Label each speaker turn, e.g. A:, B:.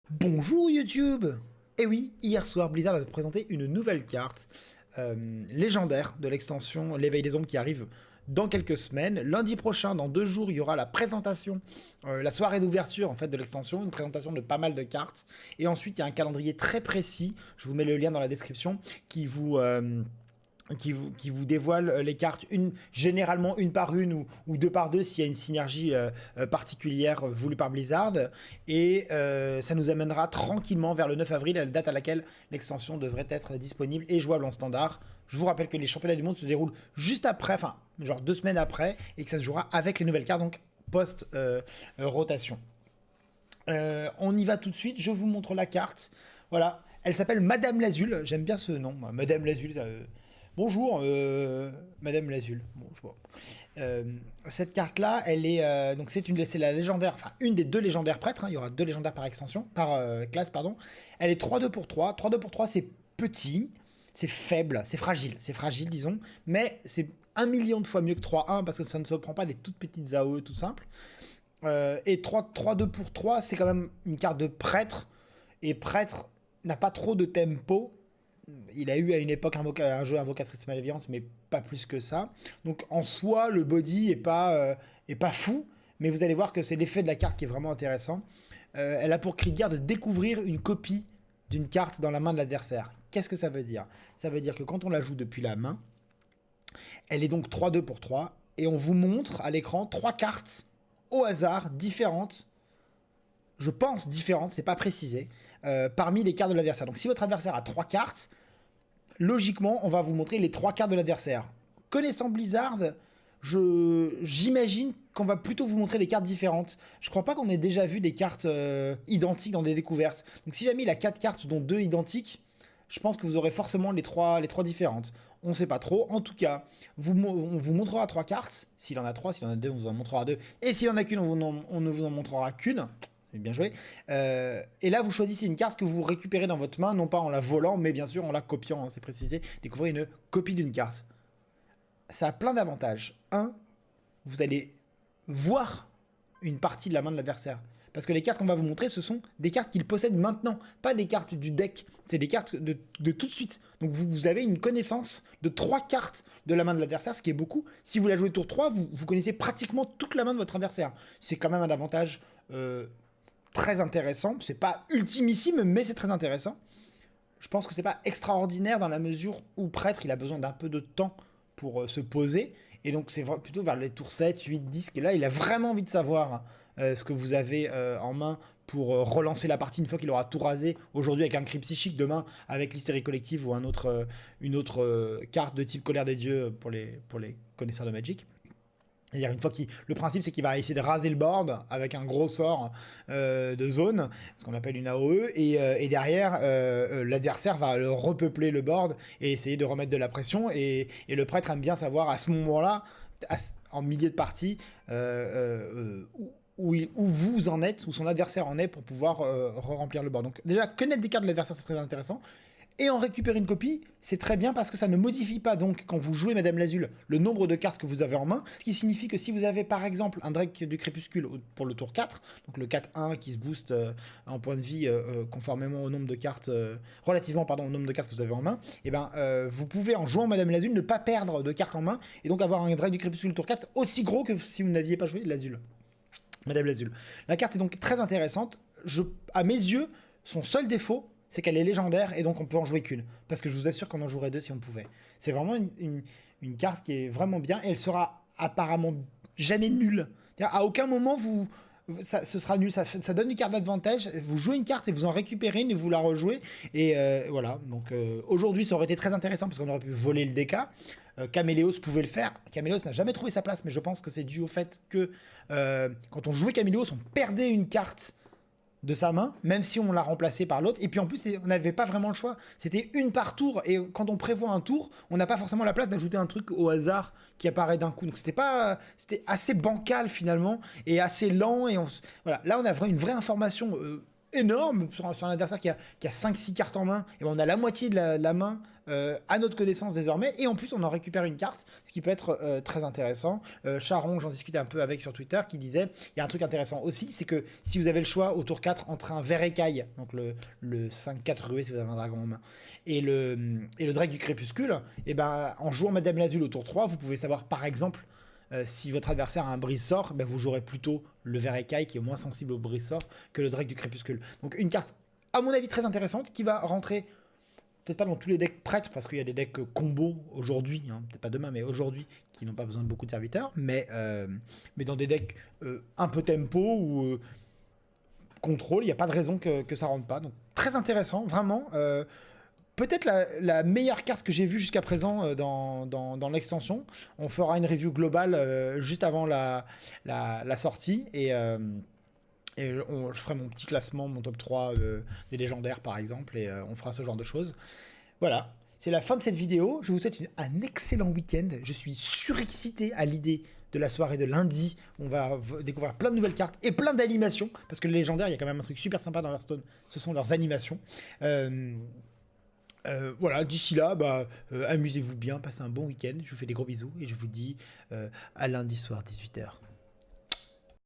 A: Bonjour YouTube. Et oui, hier soir, Blizzard a présenté une nouvelle carte légendaire de l'extension L'éveil des ombres qui arrive dans quelques semaines. Lundi prochain, dans 2 jours, il y aura la présentation, la soirée d'ouverture en fait de l'extension, une présentation de pas mal de cartes. Et ensuite, il y a un calendrier très précis, je vous mets le lien dans la description, qui vous dévoile les cartes généralement une par une ou deux par deux s'il y a une synergie particulière voulue par Blizzard. Et ça nous amènera tranquillement vers le 9 avril, la date à laquelle l'extension devrait être disponible et jouable en standard. Je vous rappelle que les championnats du monde se déroulent juste après, enfin genre 2 semaines après, et que ça se jouera avec les nouvelles cartes, donc post-rotation. On y va tout de suite, je vous montre la carte. Voilà, elle s'appelle Madame Lazul, j'aime bien ce nom, Madame Lazul. Bonjour, Madame Lazul. Bon, je vois. Cette carte-là, elle est donc c'est la légendaire, enfin une des deux légendaires prêtres. Il y aura deux légendaires par extension, par classe, pardon. Elle est 3-2 pour 3. 3-2 pour 3, c'est petit, c'est faible, c'est fragile, disons. Mais c'est 1 million de fois mieux que 3-1 parce que ça ne se prend pas des toutes petites AOE tout simple. Et 3-2 pour 3, c'est quand même une carte de prêtre. Et prêtre n'a pas trop de tempo. Il a eu à une époque un jeu Invocatrice Malveillance, mais pas plus que ça. Donc en soi, le body est pas fou, mais vous allez voir que c'est l'effet de la carte qui est vraiment intéressant. Elle a pour cri de guerre de découvrir une copie d'une carte dans la main de l'adversaire. Qu'est-ce que ça veut dire? Ça veut dire que quand on la joue depuis la main, elle est donc 3-2 pour 3, et on vous montre à l'écran 3 cartes au hasard, différentes, je pense différentes, c'est pas précisé, parmi les cartes de l'adversaire. Donc si votre adversaire a 3 cartes, logiquement, on va vous montrer les 3 cartes de l'adversaire. Connaissant Blizzard, j'imagine qu'on va plutôt vous montrer des cartes différentes. Je crois pas qu'on ait déjà vu des cartes identiques dans des découvertes. Donc si jamais il a 4 cartes, dont 2 identiques, je pense que vous aurez forcément les trois différentes. On sait pas trop. En tout cas, on vous montrera 3 cartes. S'il en a 3, s'il en a 2, on vous en montrera 2. Et s'il en a qu'une, on ne vous en montrera qu'une. Bien joué. Et là, vous choisissez une carte que vous récupérez dans votre main, non pas en la volant, mais bien sûr en la copiant, hein, c'est précisé. Découvrez une copie d'une carte. Ça a plein d'avantages. Un, vous allez voir une partie de la main de l'adversaire. Parce que les cartes qu'on va vous montrer, ce sont des cartes qu'il possède maintenant, pas des cartes du deck. C'est des cartes de tout de suite. Donc vous avez une connaissance de 3 cartes de la main de l'adversaire, ce qui est beaucoup. Si vous la jouez tour 3, vous connaissez pratiquement toute la main de votre adversaire. C'est quand même un avantage très intéressant. C'est pas ultimissime, mais c'est très intéressant. Je pense que c'est pas extraordinaire dans la mesure où prêtre, il a besoin d'un peu de temps pour se poser. Et donc c'est plutôt vers les tours 7, 8, 10 que là, il a vraiment envie de savoir ce que vous avez en main pour relancer la partie une fois qu'il aura tout rasé. Aujourd'hui avec un cri psychique, demain avec l'hystérie collective ou une autre carte de type colère des dieux pour les connaisseurs de Magic. C'est-à-dire une fois le principe c'est qu'il va essayer de raser le board avec un gros sort de zone, ce qu'on appelle une AOE, et derrière l'adversaire va repeupler le board et essayer de remettre de la pression, et le prêtre aime bien savoir à ce moment-là, en milieu de partie, où vous en êtes, où son adversaire en est pour pouvoir remplir le board. Donc déjà, connaître des cartes de l'adversaire c'est très intéressant. Et en récupérer une copie, c'est très bien parce que ça ne modifie pas donc quand vous jouez Madame Lazul le nombre de cartes que vous avez en main, ce qui signifie que si vous avez par exemple un Drake du Crépuscule pour le tour 4, donc le 4-1 qui se booste en point de vie conformément au nombre de cartes, relativement pardon au nombre de cartes que vous avez en main, et ben vous pouvez en jouant Madame Lazul ne pas perdre de cartes en main et donc avoir un Drake du Crépuscule tour 4 aussi gros que si vous n'aviez pas joué Lazul. Madame Lazul. La carte est donc très intéressante. À mes yeux, son seul défaut, c'est qu'elle est légendaire et donc on peut en jouer qu'une. Parce que je vous assure qu'on en jouerait 2 si on pouvait. C'est vraiment une carte qui est vraiment bien et elle sera apparemment jamais nulle. À aucun moment ce sera nul. Ça donne une carte d'avantage. Vous jouez une carte et vous en récupérez une et vous la rejouez. Et voilà. Donc aujourd'hui, ça aurait été très intéressant parce qu'on aurait pu voler le DK. Caméléos pouvait le faire. Caméléos n'a jamais trouvé sa place, mais je pense que c'est dû au fait que quand on jouait Caméléos, on perdait une carte de sa main, même si on l'a remplacé par l'autre. Et puis en plus, on n'avait pas vraiment le choix. C'était une par tour. Et quand on prévoit un tour, on n'a pas forcément la place d'ajouter un truc au hasard qui apparaît d'un coup. Donc c'était assez bancal finalement et assez lent. Et voilà. Là, on a une vraie information énorme sur un adversaire qui a 5-6 cartes en main. Et ben, on a la moitié de la main à notre connaissance désormais. Et en plus, on en récupère une carte, ce qui peut être très intéressant. Charon, j'en discutais un peu avec sur Twitter, qui disait, il y a un truc intéressant aussi, c'est que si vous avez le choix au tour 4 entre un ver écaille, donc le 5-4 rué si vous avez un dragon en main, et le Drake du Crépuscule, et ben, en jouant Madame Lazul au tour 3, vous pouvez savoir par exemple si votre adversaire a un brise-sort, ben vous jouerez plutôt le ver écaille qui est moins sensible au brise-sort que le Drake du Crépuscule. Donc une carte, à mon avis, très intéressante qui va rentrer peut-être pas dans tous les decks prêtres parce qu'il y a des decks combo aujourd'hui, hein, peut-être pas demain, mais aujourd'hui qui n'ont pas besoin de beaucoup de serviteurs, mais dans des decks un peu tempo ou contrôle, il n'y a pas de raison que ça rentre pas. Donc très intéressant, vraiment. Peut-être la meilleure carte que j'ai vue jusqu'à présent dans l'extension. On fera une review globale juste avant la sortie. Je ferai mon petit classement, mon top 3 des légendaires par exemple. Et on fera ce genre de choses. Voilà, c'est la fin de cette vidéo. Je vous souhaite un excellent week-end. Je suis surexcité à l'idée de la soirée de lundi. On va découvrir plein de nouvelles cartes et plein d'animations. Parce que les légendaires, il y a quand même un truc super sympa dans Hearthstone. Ce sont leurs animations. Voilà, d'ici là, amusez-vous bien, passez un bon week-end. Je vous fais des gros bisous et je vous dis à lundi soir 18h.